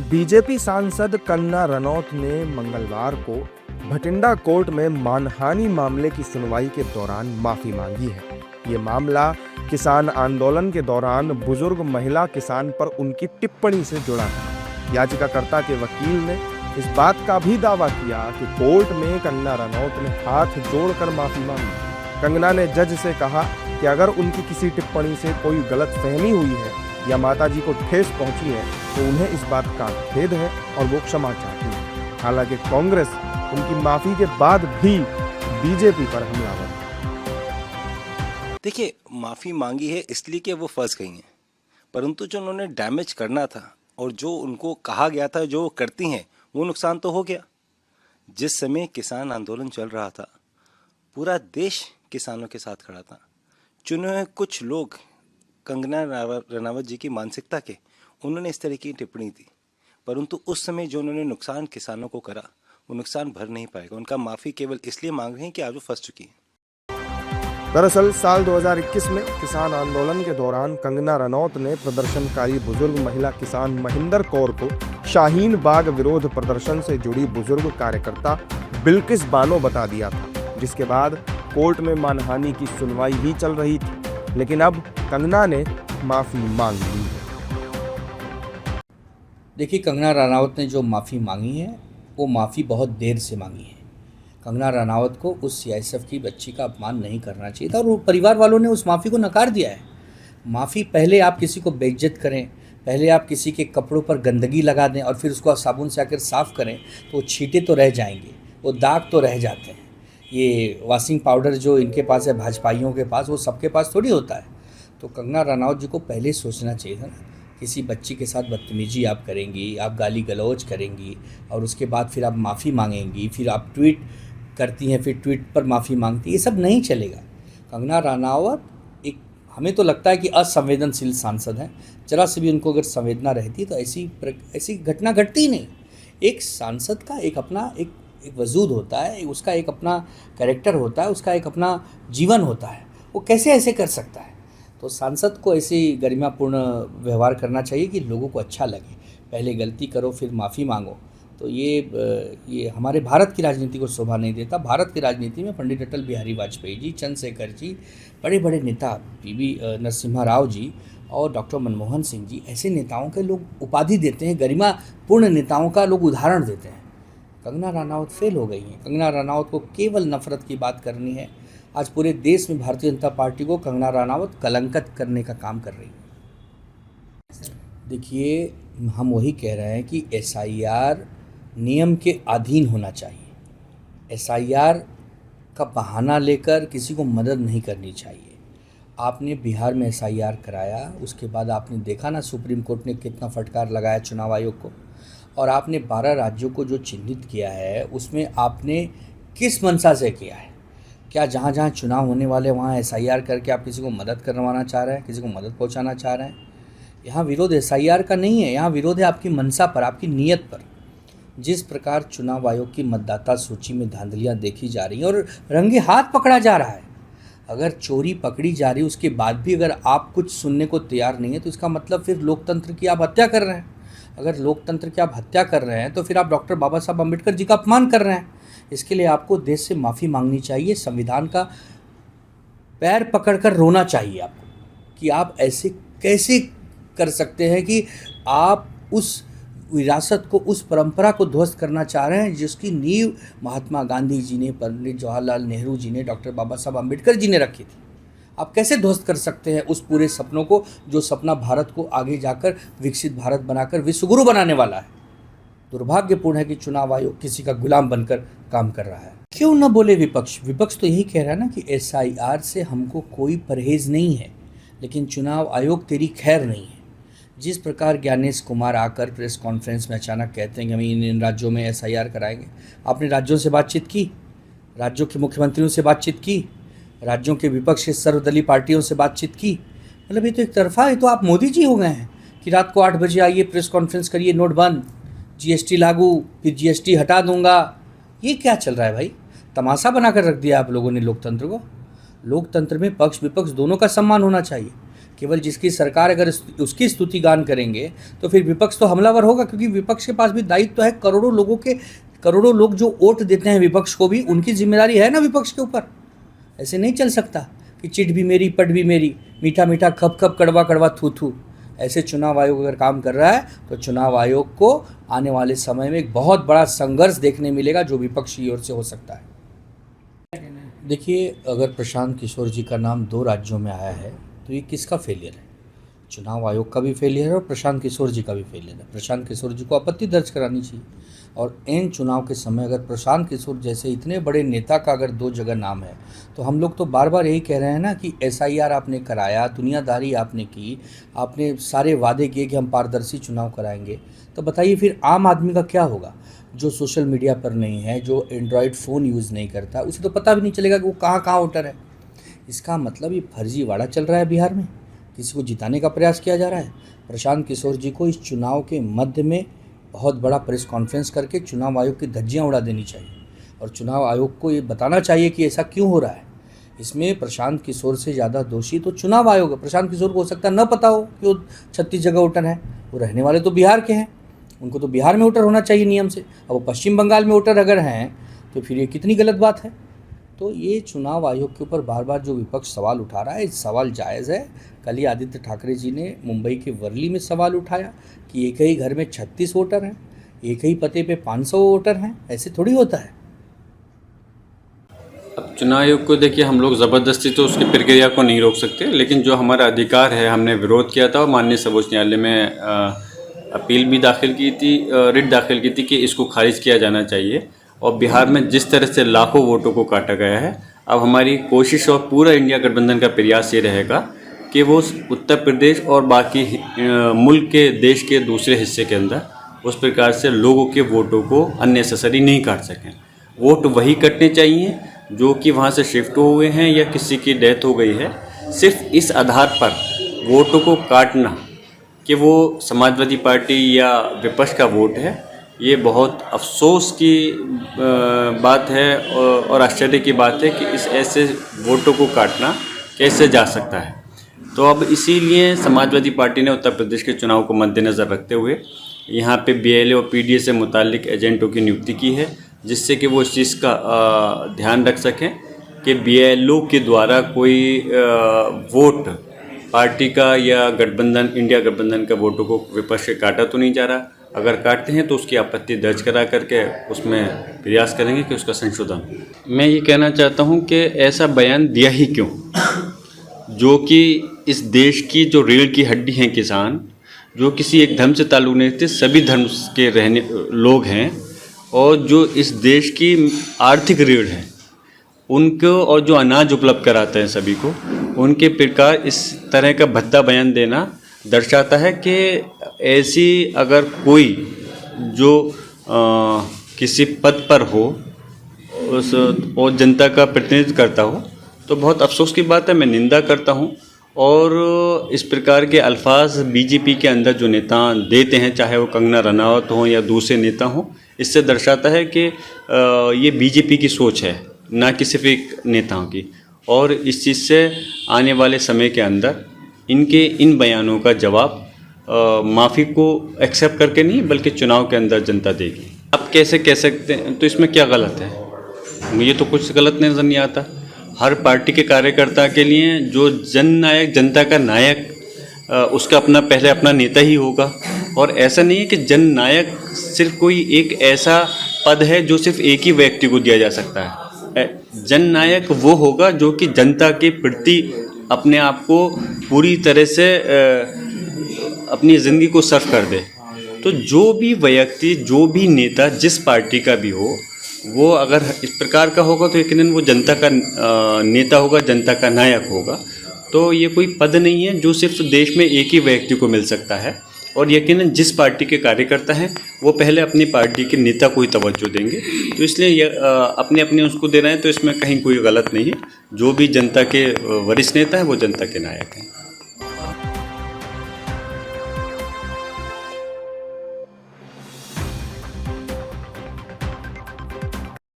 BJP सांसद कंगना रनौत ने मंगलवार को भटिंडा कोर्ट में मानहानि मामले की सुनवाई के दौरान माफी मांगी है। ये मामला किसान आंदोलन के दौरान बुजुर्ग महिला किसान पर उनकी टिप्पणी से जुड़ा है। याचिकाकर्ता के वकील ने इस बात का भी दावा किया कि कोर्ट में कंगना रनौत ने हाथ जोड़कर माफी मांगी। कंगना ने जज से कहा कि अगर उनकी किसी टिप्पणी से कोई गलतफहमी हुई है या माताजी को ठेस पहुंची है तो उन्हें इस बात का खेद है और वो क्षमा चाहती है। हालांकि कांग्रेस उनकी माफी के बाद भी बीजेपी पर हमलावर है। देखिए, माफ़ी मांगी है इसलिए कि वो फंस गई हैं, परंतु जो उन्होंने डैमेज करना था और जो उनको कहा गया था जो वो करती हैं वो नुकसान तो हो गया। जिस समय किसान आंदोलन चल रहा था, पूरा देश किसानों के साथ खड़ा था। चुने हुए कुछ लोग कंगना रनावत जी की मानसिकता के उन्होंने इस तरह की टिप्पणी दी, परंतु उस समय जो उन्होंने नुकसान किसानों को करा वो नुकसान भर नहीं पाएगा। उनका माफ़ी केवल इसलिए मांग रहे हैं कि आज वो फंस चुकी हैं। दरअसल साल 2021 में किसान आंदोलन के दौरान कंगना रनौत ने प्रदर्शनकारी बुजुर्ग महिला किसान महिंदर कौर को शाहीन बाग विरोध प्रदर्शन से जुड़ी बुजुर्ग कार्यकर्ता बिल्किस बानो बता दिया था, जिसके बाद कोर्ट में मानहानि की सुनवाई ही चल रही थी। लेकिन अब कंगना ने माफी मांग ली है। देखिए, कंगना रनावत ने जो माफ़ी मांगी है वो माफ़ी बहुत देर से मांगी है। कंगना रनावत को उस सीआईएसएफ की बच्ची का अपमान नहीं करना चाहिए था और वो परिवार वालों ने उस माफ़ी को नकार दिया है। माफ़ी, पहले आप किसी को बेइज्जत करें, पहले आप किसी के कपड़ों पर गंदगी लगा दें और फिर उसको आप साबुन से आकर साफ़ करें तो वो छींटे तो रह जाएंगे, वो दाग तो रह जाते हैं। ये वॉशिंग पाउडर जो इनके पास है, भाजपाइयों के पास, वो सबके पास थोड़ी होता है। तो कंगना रनावत जी को पहले सोचना चाहिए था ना। किसी बच्ची के साथ बदतमीजी आप करेंगी, आप गाली गलौज करेंगी और उसके बाद फिर आप माफ़ी मांगेंगी, फिर आप ट्वीट करती हैं, फिर ट्वीट पर माफ़ी मांगती, ये सब नहीं चलेगा। कंगना रनावत एक, हमें तो लगता है कि असंवेदनशील सांसद हैं। जरा से भी उनको अगर संवेदना रहती तो ऐसी घटना घटती ही नहीं। एक सांसद का एक अपना एक वजूद होता है, उसका एक अपना कैरेक्टर होता है, उसका एक अपना जीवन होता है। वो कैसे ऐसे कर सकता है? तो सांसद को ऐसे गरिमापूर्ण व्यवहार करना चाहिए कि लोगों को अच्छा लगे। पहले गलती करो फिर माफ़ी मांगो, तो ये हमारे भारत की राजनीति को शोभा नहीं देता। भारत की राजनीति में पंडित अटल बिहारी वाजपेयी जी, चंद्रशेखर जी, बड़े बड़े नेता, पीवी नरसिम्हा राव जी और डॉक्टर मनमोहन सिंह जी, ऐसे नेताओं के लोग उपाधि देते हैं, गरिमापूर्ण नेताओं का लोग उदाहरण देते हैं। कंगना रनावत फेल हो गई हैं। कंगना रनावत को केवल नफरत की बात करनी है। आज पूरे देश में भारतीय जनता पार्टी को कंगना रनावत कलंकित करने का काम कर रही है। देखिए, हम वही कह रहे हैं कि एसआईआर नियम के अधीन होना चाहिए। एसआईआर का बहाना लेकर किसी को मदद नहीं करनी चाहिए। आपने बिहार में एसआईआर कराया, उसके बाद आपने देखा ना सुप्रीम कोर्ट ने कितना फटकार लगाया चुनाव आयोग को। और आपने 12 राज्यों को जो चिन्हित किया है उसमें आपने किस मंशा से किया है? क्या जहाँ जहाँ चुनाव होने वाले वहाँ एसआईआर करके आप किसी को मदद करवाना चाह रहे हैं, किसी को मदद पहुँचाना चाह रहे हैं? यहाँ विरोध एसआईआर का नहीं है, यहाँ विरोध है आपकी मंशा पर, आपकी नीयत पर। जिस प्रकार चुनाव आयोग की मतदाता सूची में धांधलियाँ देखी जा रही हैं और रंगे हाथ पकड़ा जा रहा है। अगर चोरी पकड़ी जा रही है उसके बाद भी अगर आप कुछ सुनने को तैयार नहीं है तो इसका मतलब फिर लोकतंत्र की आप हत्या कर रहे हैं। अगर लोकतंत्र की आप हत्या कर रहे हैं तो फिर आप डॉक्टर बाबा साहब अम्बेडकर जी का अपमान कर रहे हैं। इसके लिए आपको देश से माफ़ी मांगनी चाहिए, संविधान का पैर पकड़कर रोना चाहिए आपको कि आप ऐसे कैसे कर सकते हैं कि आप उस विरासत को, उस परंपरा को ध्वस्त करना चाह रहे हैं जिसकी नींव महात्मा गांधी जी ने, पंडित जवाहरलाल नेहरू जी ने, डॉक्टर बाबा साहब अम्बेडकर जी ने रखी थी। आप कैसे ध्वस्त कर सकते हैं उस पूरे सपनों को, जो सपना भारत को आगे जाकर विकसित भारत बनाकर विश्वगुरु बनाने वाला है? दुर्भाग्यपूर्ण है कि चुनाव आयोग किसी का गुलाम बनकर काम कर रहा है। क्यों न बोले विपक्ष? विपक्ष तो यही कह रहा है ना कि एसआईआर से हमको कोई परहेज नहीं है, लेकिन चुनाव आयोग तेरी खैर नहीं है। जिस प्रकार ज्ञानेश कुमार आकर प्रेस कॉन्फ्रेंस में अचानक कहते हैं कि हम इन राज्यों में एसआईआर कराएंगे। आपने राज्यों से बातचीत की? राज्यों के मुख्यमंत्रियों से बातचीत की? राज्यों के विपक्ष के सर्वदलीय पार्टियों से बातचीत की? मतलब ये तो एक तरफा है। तो आप मोदी जी हो गए हैं कि रात को 8 बजे आइए, प्रेस कॉन्फ्रेंस करिए, नोट बंद, जीएसटी लागू, फिर जीएसटी हटा दूंगा। ये क्या चल रहा है भाई? तमाशा बनाकर रख दिया आप लोगों ने लोकतंत्र को। लोकतंत्र में पक्ष विपक्ष दोनों का सम्मान होना चाहिए। केवल जिसकी सरकार अगर उसकी स्तुति गान करेंगे तो फिर विपक्ष तो हमलावर होगा, क्योंकि विपक्ष के पास भी दायित्व तो है। करोड़ों लोग जो वोट देते हैं विपक्ष को भी, उनकी जिम्मेदारी है ना विपक्ष के ऊपर। ऐसे नहीं चल सकता कि चिट भी मेरी पट भी मेरी, मीठा मीठा खप खप कड़वा कड़वा थू थू। ऐसे चुनाव आयोग अगर काम कर रहा है तो चुनाव आयोग को आने वाले समय में एक बहुत बड़ा संघर्ष देखने मिलेगा जो विपक्ष की ओर से हो सकता है। देखिए, अगर प्रशांत किशोर जी का नाम 2 राज्यों में आया है तो ये किसका फेलियर है? चुनाव आयोग का भी फेलियर है और प्रशांत किशोर जी का भी फेलियर है। प्रशांत किशोर जी को आपत्ति दर्ज करानी चाहिए। और एन चुनाव के समय अगर प्रशांत किशोर जैसे इतने बड़े नेता का अगर 2 जगह नाम है तो हम लोग तो बार बार यही कह रहे हैं ना कि SIR आपने कराया, दुनियादारी आपने की, आपने सारे वादे किए कि हम पारदर्शी चुनाव कराएंगे। तो बताइए फिर आम आदमी का क्या होगा जो सोशल मीडिया पर नहीं है, जो एंड्रॉयड फ़ोन यूज़ नहीं करता, उसे तो पता भी नहीं चलेगा कि वो कहाँ कहाँ वोटर है। इसका मतलब ये फर्जीवाड़ा चल रहा है बिहार में, किसी को जिताने का प्रयास किया जा रहा है। प्रशांत किशोर जी को इस चुनाव के मध्य में बहुत बड़ा प्रेस कॉन्फ्रेंस करके चुनाव आयोग की धज्जियां उड़ा देनी चाहिए और चुनाव आयोग को ये बताना चाहिए कि ऐसा क्यों हो रहा है। इसमें प्रशांत किशोर से ज़्यादा दोषी तो चुनाव आयोग है। प्रशांत किशोर को हो सकता है न पता हो कि वो 36 जगह वोटर है, वो रहने वाले तो बिहार के हैं, उनको तो बिहार में वोटर होना चाहिए नियम से। अब वो पश्चिम बंगाल में वोटर अगर हैं तो फिर ये कितनी गलत बात है। तो ये चुनाव आयोग के ऊपर बार बार जो विपक्ष सवाल उठा रहा है, सवाल जायज़ है। कल ही आदित्य ठाकरे जी ने मुंबई के वर्ली में सवाल उठाया कि एक ही घर में 36 वोटर हैं, एक ही पते पे 500 वोटर हैं। ऐसे थोड़ी होता है। अब चुनाव आयोग को देखिए, हम लोग ज़बरदस्ती तो उसकी प्रक्रिया को नहीं रोक सकते, लेकिन जो हमारा अधिकार है, हमने विरोध किया था और माननीय सर्वोच्च न्यायालय में अपील भी दाखिल की थी, रिट दाखिल की थी कि इसको खारिज किया जाना चाहिए। और बिहार में जिस तरह से लाखों वोटों को काटा गया है, अब हमारी कोशिश और पूरा इंडिया गठबंधन का प्रयास ये रहेगा कि वो उत्तर प्रदेश और बाकी मुल्क के देश के दूसरे हिस्से के अंदर उस प्रकार से लोगों के वोटों को अननेसेसरी नहीं काट सकें। वोट वही कटने चाहिए जो कि वहाँ से शिफ्ट हुए हैं या किसी की डेथ हो गई है। सिर्फ इस आधार पर वोटों को काटना कि वो समाजवादी पार्टी या विपक्ष का वोट है, ये बहुत अफसोस की बात है और आश्चर्य की बात है कि इस ऐसे वोटों को काटना कैसे जा सकता है। तो अब इसीलिए समाजवादी पार्टी ने उत्तर प्रदेश के चुनाव को मद्देनज़र रखते हुए यहाँ पे BLA और PDA से मुतालिक एजेंटों की नियुक्ति की है, जिससे कि वो इस चीज़ का ध्यान रख सकें कि BLO के द्वारा कोई वोट पार्टी का या गठबंधन, इंडिया गठबंधन का वोटों को विपक्ष से काटा तो नहीं जा रहा। अगर काटते हैं तो उसकी आपत्ति दर्ज करा करके उसमें प्रयास करेंगे कि उसका संशोधन। मैं ये कहना चाहता हूँ कि ऐसा बयान दिया ही क्यों, जो कि इस देश की जो रीढ़ की हड्डी हैं किसान, जो किसी एक धर्म से ताल्लुक़ नहीं रखते, सभी धर्म के रहने लोग हैं और जो इस देश की आर्थिक रीढ़ है उनको, और जो अनाज उपलब्ध कराते हैं सभी को, उनके प्रकार इस तरह का भद्दा बयान देना दर्शाता है कि ऐसी अगर कोई जो किसी पद पर हो उस और जनता का प्रतिनिधित्व करता हो तो बहुत अफसोस की बात है। मैं निंदा करता हूं। और इस प्रकार के अल्फाज बीजेपी के अंदर जो नेता देते हैं, चाहे वो कंगना रनावत हों या दूसरे नेता हों, इससे दर्शाता है कि ये बीजेपी की सोच है, ना कि सिर्फ एक नेताओं की। और इस चीज़ से आने वाले समय के अंदर इनके इन बयानों का जवाब माफ़ी को एक्सेप्ट करके नहीं बल्कि चुनाव के अंदर जनता देगी। आप कैसे कह सकते हैं, तो इसमें क्या गलत है? मुझे तो कुछ गलत नज़र नहीं आता। हर पार्टी के कार्यकर्ता के लिए जो जननायक, जनता का नायक, उसका अपना पहले अपना नेता ही होगा। और ऐसा नहीं है कि जननायक सिर्फ कोई एक ऐसा पद है जो सिर्फ एक ही व्यक्ति को दिया जा सकता है। जननायक वो होगा जो कि जनता के प्रति अपने आप को पूरी तरह से अपनी ज़िंदगी को सर्व कर दे। तो जो भी व्यक्ति, जो भी नेता जिस पार्टी का भी हो, वो अगर इस प्रकार का होगा तो यकीनन वो जनता का नेता होगा, जनता का नायक होगा। तो ये कोई पद नहीं है जो सिर्फ देश में एक ही व्यक्ति को मिल सकता है। और यकीनन जिस पार्टी के कार्यकर्ता हैं वो पहले अपनी पार्टी के नेता को ही तवज्जो देंगे। तो इसलिए ये अपने अपने उसको दे रहे हैं, तो इसमें कहीं कोई गलत नहीं है। जो भी जनता के वरिष्ठ नेता हैं वो जनता के नायक हैं।